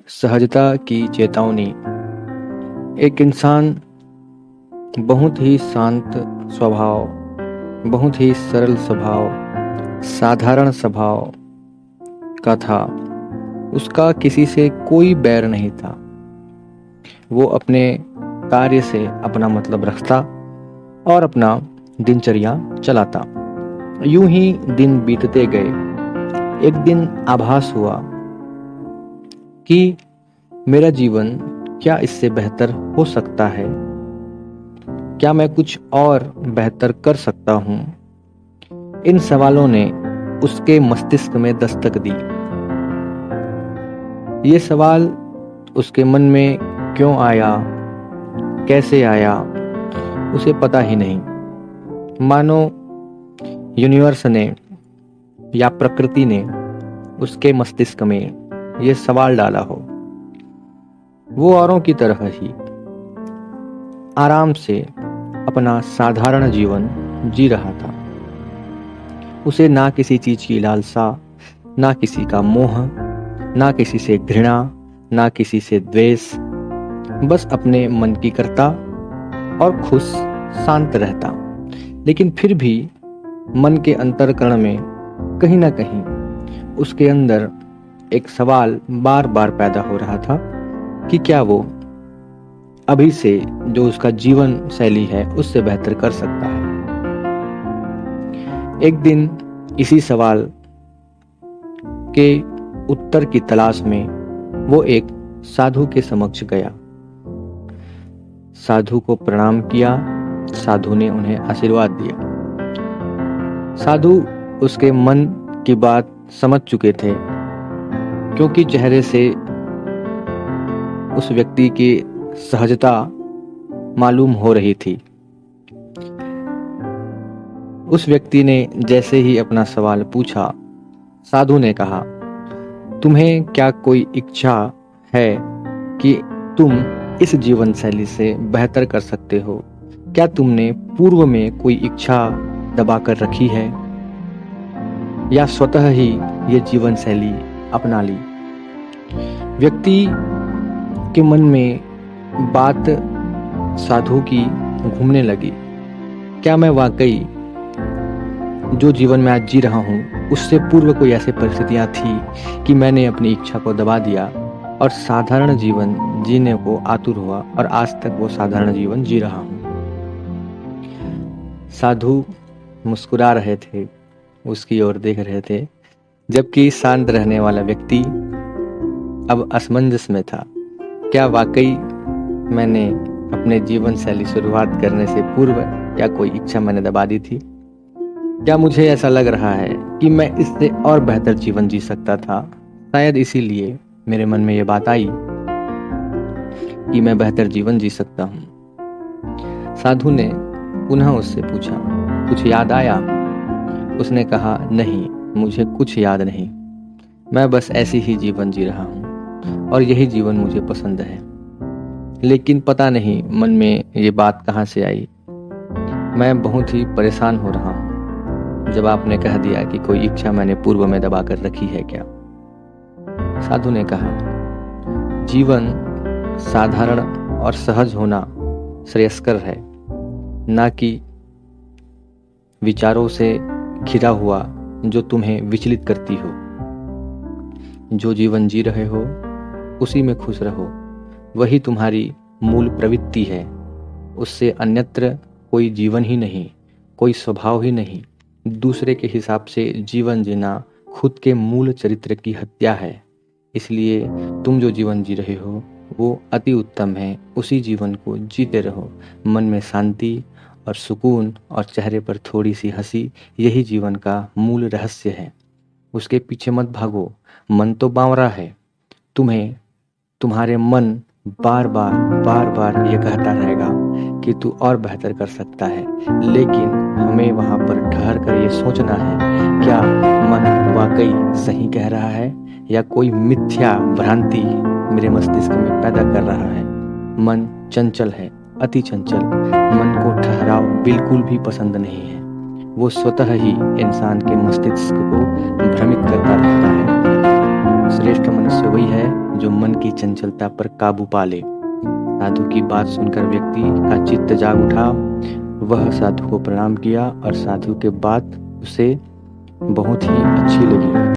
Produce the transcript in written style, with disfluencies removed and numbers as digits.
सहजता की चेतावनी। एक इंसान बहुत ही शांत स्वभाव, बहुत ही सरल स्वभाव, साधारण स्वभाव का था। उसका किसी से कोई बैर नहीं था। वो अपने कार्य से अपना मतलब रखता और अपना दिनचर्या चलाता। यूं ही दिन बीतते गए। एक दिन आभास हुआ कि मेरा जीवन क्या इससे बेहतर हो सकता है, क्या मैं कुछ और बेहतर कर सकता हूं। इन सवालों ने उसके मस्तिष्क में दस्तक दी। ये सवाल उसके मन में क्यों आया, कैसे आया, उसे पता ही नहीं। मानो यूनिवर्स ने या प्रकृति ने उसके मस्तिष्क में ये सवाल डाला हो। वो औरों की तरह ही आराम से अपना साधारण जीवन जी रहा था। उसे ना किसी चीज की लालसा, ना किसी का मोह, ना किसी से घृणा, ना किसी से द्वेष। बस अपने मन की करता और खुश शांत रहता। लेकिन फिर भी मन के अंतर्करण में कहीं ना कहीं उसके अंदर एक सवाल बार बार पैदा हो रहा था कि क्या वो अभी से जो उसका जीवन शैली है उससे बेहतर कर सकता है। एक दिन इसी सवाल के उत्तर की तलाश में वो एक साधु के समक्ष गया। साधु को प्रणाम किया। साधु ने उन्हें आशीर्वाद दिया। साधु उसके मन की बात समझ चुके थे, क्योंकि चेहरे से उस व्यक्ति की सहजता मालूम हो रही थी। उस व्यक्ति ने जैसे ही अपना सवाल पूछा, साधु ने कहा, तुम्हें क्या कोई इच्छा है कि तुम इस जीवन शैली से बेहतर कर सकते हो? क्या तुमने पूर्व में कोई इच्छा दबा कर रखी है या स्वतः ही ये जीवन शैली अपना ली? व्यक्ति के मन में बात साधु की घूमने लगी। क्या मैं वाकई जो जीवन में आज जी रहा हूं उससे पूर्व कोई ऐसी परिस्थितियां थी कि मैंने अपनी इच्छा को दबा दिया और साधारण जीवन जीने को आतुर हुआ और आज तक वो साधारण जीवन जी रहा हूं? साधु मुस्कुरा रहे थे, उसकी ओर देख रहे थे, जबकि शांत रहने वाला व्यक्ति अब असमंजस में था। क्या वाकई मैंने अपने जीवन शैली शुरुआत करने से पूर्व या कोई इच्छा मैंने दबा दी थी? क्या मुझे ऐसा लग रहा है कि मैं इससे और बेहतर जीवन जी सकता था? शायद इसीलिए मेरे मन में ये बात आई कि मैं बेहतर जीवन जी सकता हूँ। साधु ने पुनः उससे पूछा, कुछ याद आया? उसने कहा, नहीं, मुझे कुछ याद नहीं। मैं बस ऐसी ही जीवन जी रहा हूँ और यही जीवन मुझे पसंद है। लेकिन पता नहीं मन में ये बात कहाँ से आई। मैं बहुत ही परेशान हो रहा हूँ जब आपने कह दिया कि कोई इच्छा मैंने पूर्व में दबा कर रखी है क्या? साधु ने कहा, जीवन साधारण और सहज होना श्रेयस्कर है, ना कि विचारों से घिरा हुआ जो तुम्हें विचलित करती हो। जो जीवन जी रहे हो उसी में खुश रहो। वही तुम्हारी मूल प्रवृत्ति है। उससे अन्यत्र कोई जीवन ही नहीं, कोई स्वभाव ही नहीं। दूसरे के हिसाब से जीवन जीना खुद के मूल चरित्र की हत्या है। इसलिए तुम जो जीवन जी रहे हो वो अति उत्तम है। उसी जीवन को जीते रहो। मन में शांति और सुकून और चेहरे पर थोड़ी सी हंसी, यही जीवन का मूल रहस्य है। उसके पीछे मत भागो। मन तो बावरा है। तुम्हारे मन बार बार ये कहता रहेगा कि तू और बेहतर कर सकता है। लेकिन हमें वहां पर ठहर कर ये सोचना है, क्या मन वाकई सही कह रहा है या कोई मिथ्या भ्रांति मेरे मस्तिष्क में पैदा कर रहा है? मन चंचल है, अति चंचल। मन को ठहराव बिल्कुल भी पसंद नहीं है। वो स्वतः ही इंसान के मस्तिष्क को भ्रमित करता रहता है। श्रेष्ठ मनुष्य वही है जो मन की चंचलता पर काबू पा ले। साधु की बात सुनकर व्यक्ति का चित्त जाग उठा। वह साधु को प्रणाम किया और साधु के बात उसे बहुत ही अच्छी लगी।